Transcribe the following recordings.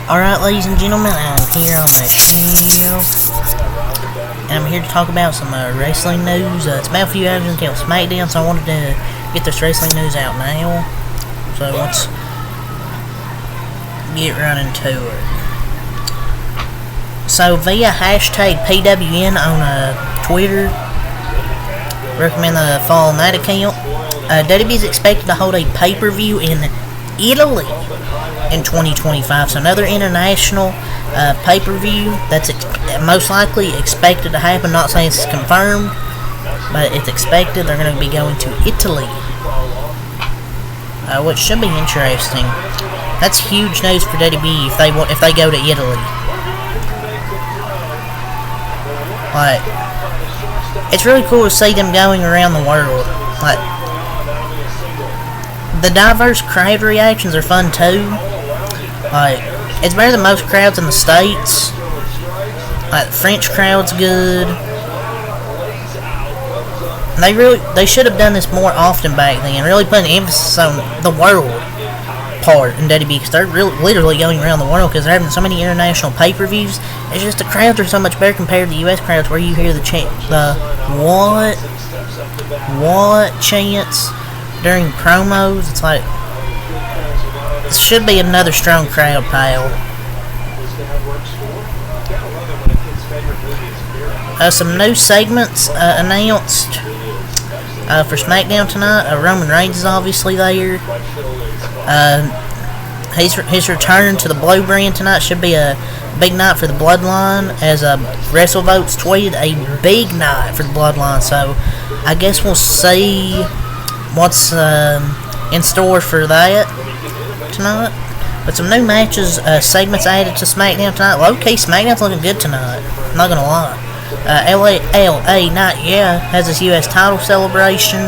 Alright, ladies and gentlemen, I'm here on the show, and I'm here to talk about some wrestling news. It's about a few hours until SmackDown, so I wanted to get this wrestling news out now. So let's get right into it. So via hashtag PWN on Twitter, recommend follow that account. WWE is expected to hold a pay-per-view in Italy in 2025, so another international pay-per-view that's most likely expected to happen. Not saying it's confirmed, but it's expected. They're going to be going to Italy, which should be interesting. That's huge news for WWE if they go to Italy. Like, it's really cool to see them going around the world. Like, the diverse crowd reactions are fun too. Like, it's better than most crowds in the States. Like, the French crowd's good. They should have done this more often back then. Really put an emphasis on the world part in WWE, because they're literally going around the world because they're having so many international pay-per-views. It's just the crowds are so much better compared to the U.S. crowds, where you hear the what chants during promos. It's like, this should be another strong crowd, pal. Some new segments announced for SmackDown tonight. Roman Reigns is obviously there. His return to the Blue brand tonight should be a big night for the Bloodline, as WrestleVotes tweeted a big night for the Bloodline. So I guess we'll see what's in store for that tonight. But some new matches, segments added to SmackDown tonight. Low-key, SmackDown's looking good tonight, I'm not gonna lie. LA Knight, has his U.S. title celebration.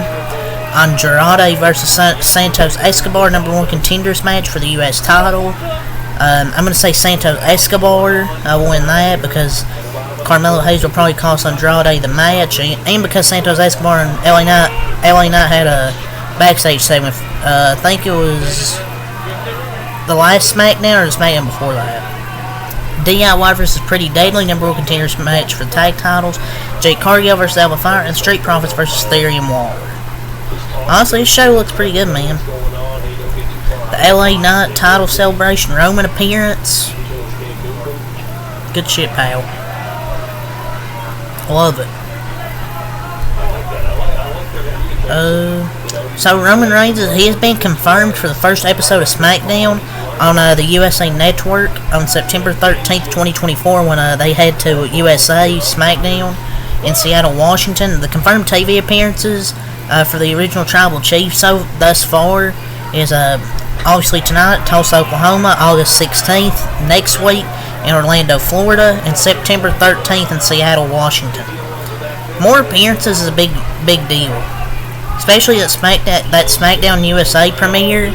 Andrade versus Santos Escobar, #1 contenders match for the U.S. title. I'm going to say Santos Escobar will win that, because Carmelo Hayes will probably cost Andrade the match, and because Santos Escobar and LA Knight had a backstage segment. I think it was the last SmackDown or the SmackDown before that. DIY versus Pretty Deadly, #1 contenders match for the tag titles. Jake Cargill versus Alba Fire, and Street Profits versus Theory and Waller. Honestly, this show looks pretty good, man. The LA Knight title celebration, Roman appearance. Good shit, pal. Love it. So Roman Reigns, he has been confirmed for the first episode of SmackDown on the USA Network on September 13th, 2024, when they head to USA SmackDown in Seattle, Washington. The confirmed TV appearances for the original Tribal Chief thus far is obviously tonight, Tulsa, Oklahoma, August 16th, next week in Orlando, Florida, and September 13th in Seattle, Washington. More appearances is a big deal, especially at that SmackDown USA premiere.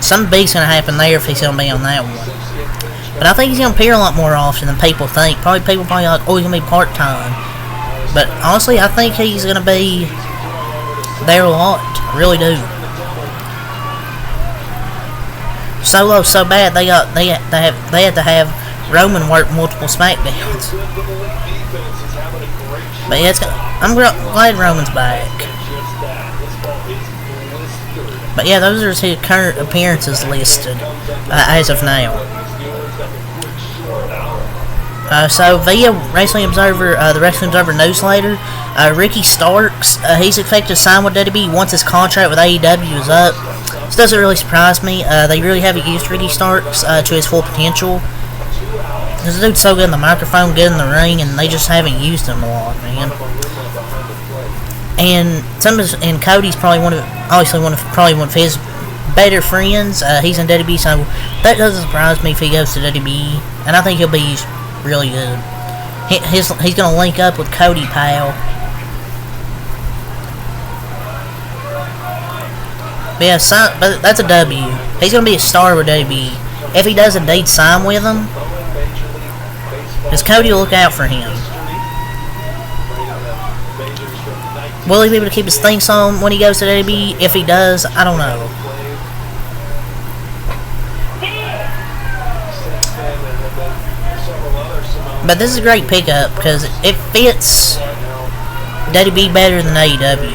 Something big's going to happen there if he's going to be on that one. But I think he's going to appear a lot more often than people think. People like, oh, he's going to be part-time. But honestly, I think he's going to be there a lot. I really do. Solo so bad they had to have Roman work multiple SmackDowns. But yeah, I'm glad Roman's back. But yeah, those are his current appearances listed as of now. So via Wrestling Observer, the Wrestling Observer newsletter, Ricky Starks, he's expected to sign with WWE once his contract with AEW is up. This doesn't really surprise me. They really haven't used Ricky Starks to his full potential. This dude's so good in the microphone, good in the ring, and they just haven't used him a lot, man. And Cody's probably one of his better friends. He's in WWE, so that doesn't surprise me if he goes to WWE, and I think he'll be really good. He's gonna link up with Cody, pal. But yeah, but that's a W. He's gonna be a star with WWE if he does indeed sign with them. Because Cody will look out for him. Will he be able to keep his theme song when he goes to WWE? If he does, I don't know. But this is a great pickup because it fits WWE better than AEW.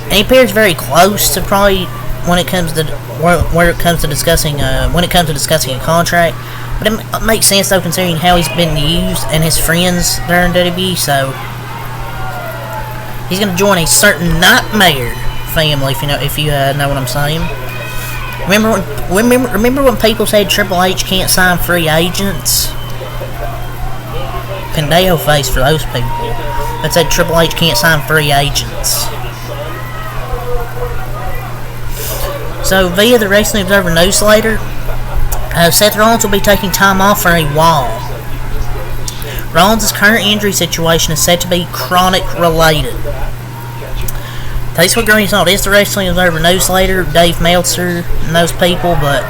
And he appears very close to probably when it comes to where it comes to discussing a contract. But it makes sense though, considering how he's been used and his friends during WWE. So he's gonna join a certain Nightmare family, if you know what I'm saying. Remember when people said Triple H can't sign free agents? Pendejo face for those people that said Triple H can't sign free agents. So via the Wrestling Observer newsletter, Seth Rollins will be taking time off for a while. Rollins' current injury situation is said to be chronic related. Thanks for agreeing on it's the Wrestling Observer newsletter, Dave Meltzer and those people, but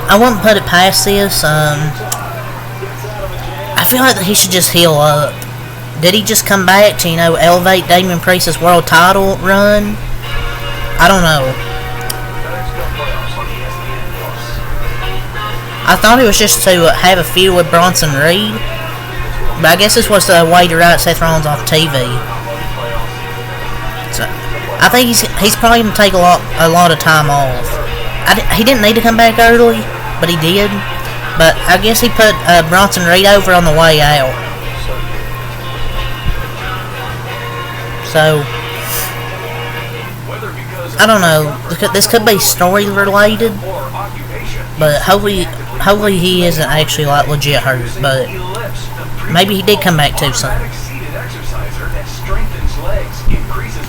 I wouldn't put it past this. I feel like that he should just heal up. Did he just come back to, elevate Damian Priest's world title run? I don't know. I thought it was just to have a feud with Bronson Reed, but I guess this was the way to write Seth Rollins off TV. So I think he's probably gonna take a lot of time off. He didn't need to come back early, but he did. But I guess he put Bronson Reed over on the way out. So I don't know. This could be story related, but hopefully he isn't actually legit hurt. But maybe he did come back too soon.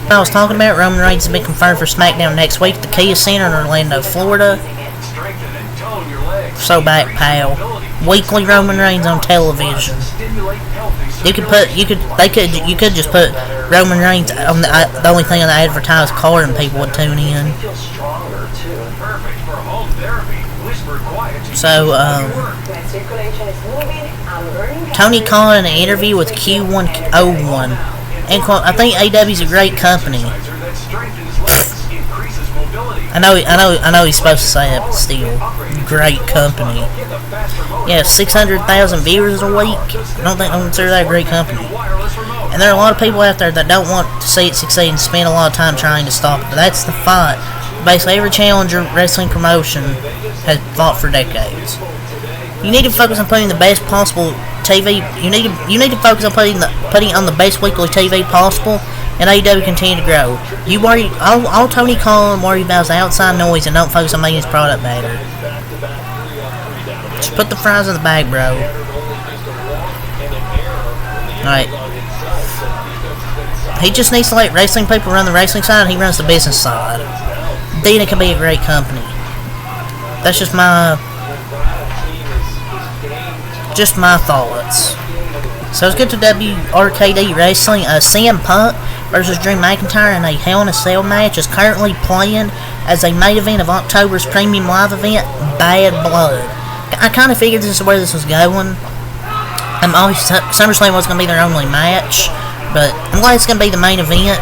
I was talking about Roman Reigns has been confirmed for SmackDown next week at the Kia Center in Orlando, Florida. So back, pal. Weekly Roman Reigns on television. You could just put Roman Reigns on the only thing on the advertised card and people would tune in. So Tony Khan in an interview with Q101. And I think AEW's a great company. I know he's supposed to say it, but still, great company. Yeah, 600,000 viewers a week. I don't consider that a great company. And there are a lot of people out there that don't want to see it succeed and spend a lot of time trying to stop it. But that's the fight. Basically, every challenger wrestling promotion has fought for decades. You need to focus on putting the best possible TV. You need to focus on putting on the best weekly TV possible, and AEW continue to grow. You worry, all Tony Khan worry about is outside noise, and don't focus on making his product better. Just put the fries in the bag, bro. Alright. He just needs to let wrestling people run the wrestling side, and he runs the business side. Then it can be a great company. That's just my thoughts. So let's get to WRKD Wrestling. CM Punk versus Drew McIntyre in a Hell in a Cell match is currently planned as a main event of October's premium live event, Bad Blood. I kind of figured this is where this was going. SummerSlam was going to be their only match, but I'm glad it's going to be the main event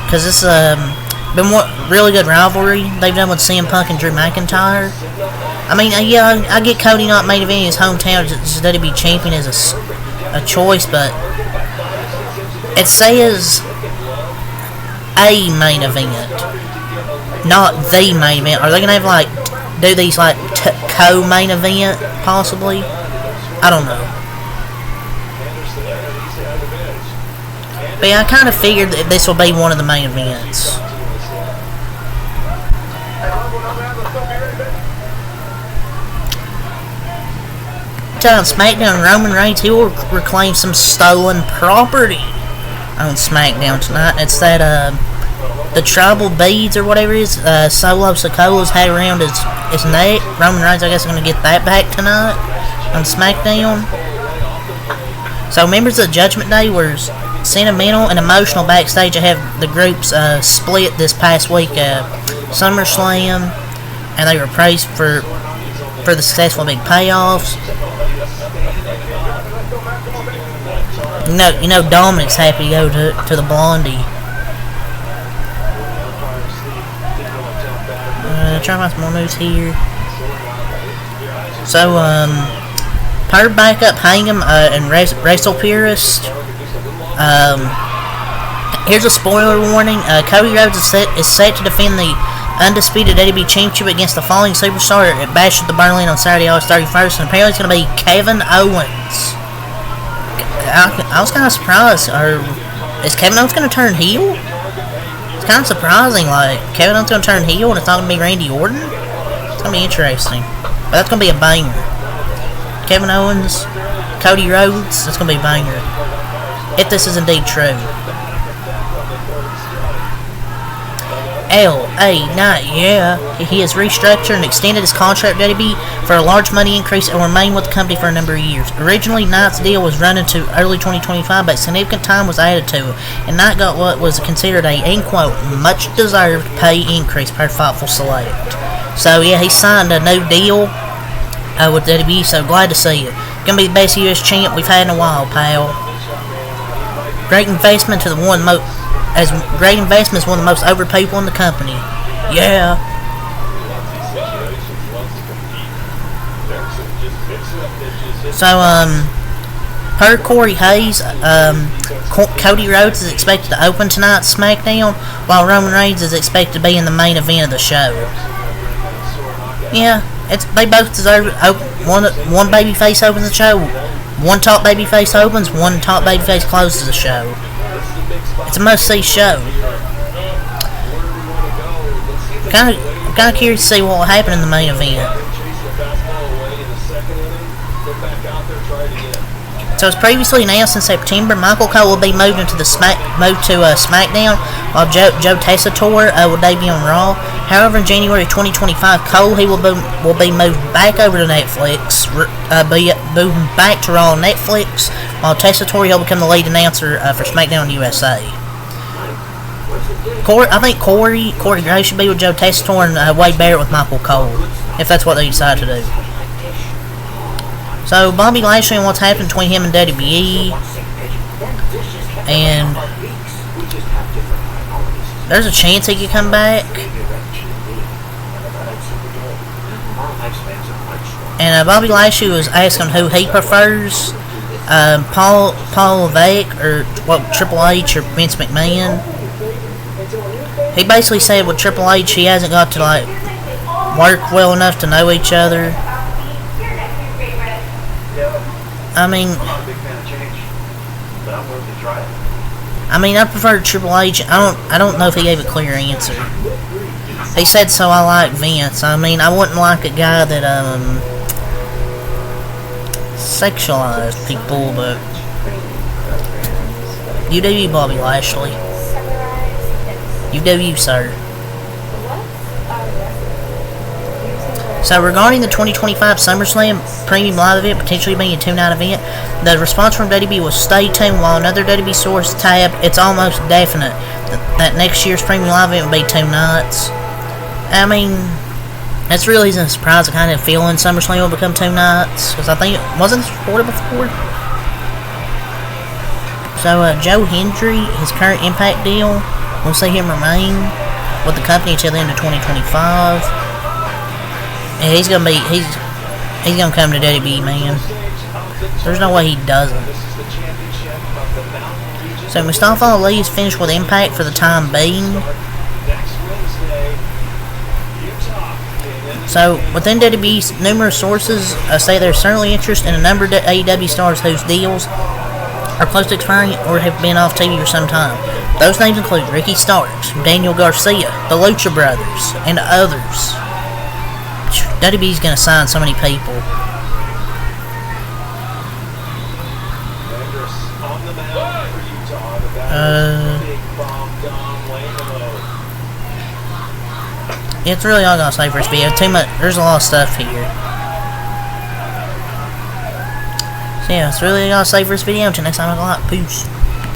because this been really good rivalry they've done with CM Punk and Drew McIntyre. I mean, yeah, I get Cody not main event in his hometown instead of be champion as a choice, but it says a main event, not the main event. Are they gonna have do these co-main event possibly? I don't know. But yeah, I kind of figured that this will be one of the main events. On SmackDown, Roman Reigns, he will reclaim some stolen property on SmackDown tonight. It's that the tribal beads or whatever it is Solo Sikoa's had around his neck. Roman Reigns, I guess, is going to get that back tonight on SmackDown. So members of the Judgment Day were sentimental and emotional backstage. I have the groups split this past week SummerSlam, and they were praised for the successful big payoffs. You know Dominic's happy to go to the Blondie. Try to find some more news here. So, Her backup, Hang'em, and Wrestle Purist. Here's a spoiler warning. Cody Rhodes is set to defend the undisputed WWE Championship against the falling superstar at Bash at the Berlin on Saturday, August 31st, and apparently it's going to be Kevin Owens. I was kind of surprised. Is Kevin Owens going to turn heel? It's kind of surprising, like, Kevin Owens going to turn heel and it's not going to be Randy Orton? It's going to be interesting. But that's going to be a banger. Kevin Owens, Cody Rhodes, that's going to be a banger. If this is indeed true. L.A. Knight, yeah. He has restructured and extended his contract with WWE for a large money increase and will remain with the company for a number of years. Originally, Knight's deal was running to early 2025, but significant time was added to it, and Knight got what was considered a, in quote, much-deserved pay increase per Fightful Select. So, yeah, he signed a new deal with WWE, so glad to see it. Gonna be the best U.S. champ we've had in a while, pal. Great investment to the one great investment is one of the most over people in the company. Yeah. So, per Corey Hayes, Cody Rhodes is expected to open tonight's SmackDown, while Roman Reigns is expected to be in the main event of the show. Yeah, they both deserve it. One babyface opens the show, one top babyface opens, one top babyface closes the show. It's a must-see show. I'm kind of curious to see what will happen in the main event. So as previously announced in September, Michael Cole will be moved to SmackDown, while Joe Tessitore will debut on Raw. However, in January 2025, Cole will be moved back over to Netflix, moving back to Raw on Netflix, while Tessitore will become the lead announcer for SmackDown USA. I think Corey Graves should be with Joe Tessitore and Wade Barrett with Michael Cole, if that's what they decide to do. So, Bobby Lashley and what's happened between him and WWE. And there's a chance he could come back. And Bobby Lashley was asking who he prefers. Paul Levesque or Triple H or Vince McMahon. He basically said with Triple H he hasn't got to like work well enough to know each other. I mean, I prefer Triple H. I don't know if he gave a clear answer. He said so. I like Vince. I mean, I wouldn't like a guy that sexualized people, but you do you, Bobby Lashley. You do you, sir. So regarding the 2025 SummerSlam Premium Live event potentially being a two-night event, the response from WWE was stay tuned, while another WWE source tabbed it's almost definite that next year's Premium Live event will be 2 nights. I mean, that's really isn't a surprise. I kind of feeling SummerSlam will become 2 nights, because I think it wasn't reported before. So Joe Hendry, his current Impact deal, we'll see him remain with the company until the end of 2025. And he's gonna come to WWE, man. There's no way he doesn't. So Mustafa Ali is finished with Impact for the time being. So within WWE's numerous sources say there's certainly interest in a number of AEW stars whose deals are close to expiring or have been off TV for some time. Those names include Ricky Starks, Daniel Garcia, the Lucha Brothers, and others. WWE's gonna sign so many people. Yeah, it's really all I'm gonna say for this video. There's a lot of stuff here. So yeah, that's really all I'm gonna say for this video. Until next time, I go out. Peace.